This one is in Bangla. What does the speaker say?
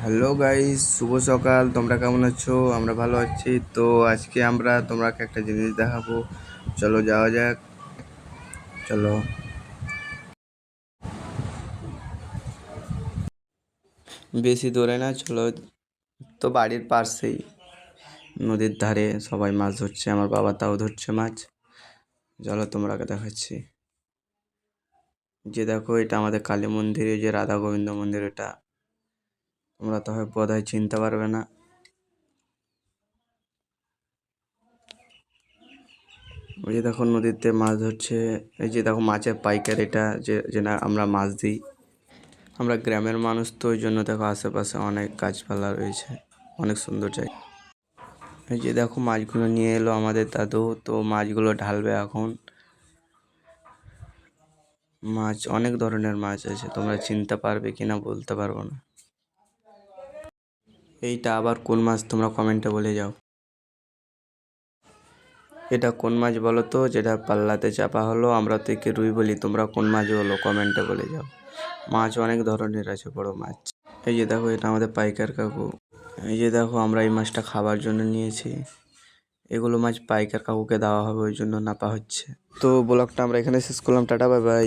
হ্যালো গাইস, শুভ সকাল। তোমরা কেমন আছো? আমরা ভালো আছি। তো আজকে আমরা তোমাকে একটা জিনিস দেখাবো। চলো যাওয়া যাক। চলো। বেশি দূরে না, চলো। তো বাড়ির পাশেই নদীর ধারে সবাই মাছ ধরছে, আমার বাবা তাও ধরছে মাছ। চলো তোমাকে দেখাচ্ছি। যে দেখো, এটা আমাদের কালী মন্দিরে যে রাধা গোবিন্দ মন্দির, এটা তোমরা তো বোধহয় চিনতে পারবে না। ওই যে দেখো নদীতে মাছ ধরছে। এই যে দেখো মাছের পাইকার, এটা যে না আমরা মাছ দিই। আমরা গ্রামের মানুষ, তো ওই জন্য দেখো আশেপাশে অনেক গাছপালা রয়েছে, অনেক সুন্দর জায়গা। এই যে দেখো মাছগুলো নিয়ে এলো আমাদের দাদু, তো মাছগুলো ঢালবে এখন। মাছ অনেক ধরনের মাছ আছে, তোমরা চিনতে পারবে কিনা বলতে পারবো না। এইটা আবার কোন মাছ তোমরা কমেন্টে বলে যাও। এটা কোন মাছ বলো তো, যেটা পাল্লাতে চাপা হলো? আমরা তো একে রুই বলি, তোমরা কোন মাছ বলো কমেন্টে বলে যাও। মাছ অনেক ধরনের আছে, বড় মাছ। এই যে দেখো, এটা আমাদের পাইকার কাকু। এই যে দেখো, আমরা এই মাছটা খাবার জন্য নিয়েছি। এগুলো মাছ পাইকার কাকুকে দেওয়া হবে, ওই জন্য নাপা হচ্ছে। তো ব্লগটা আমরা এখানে শেষ করলাম। Tata, bye bye.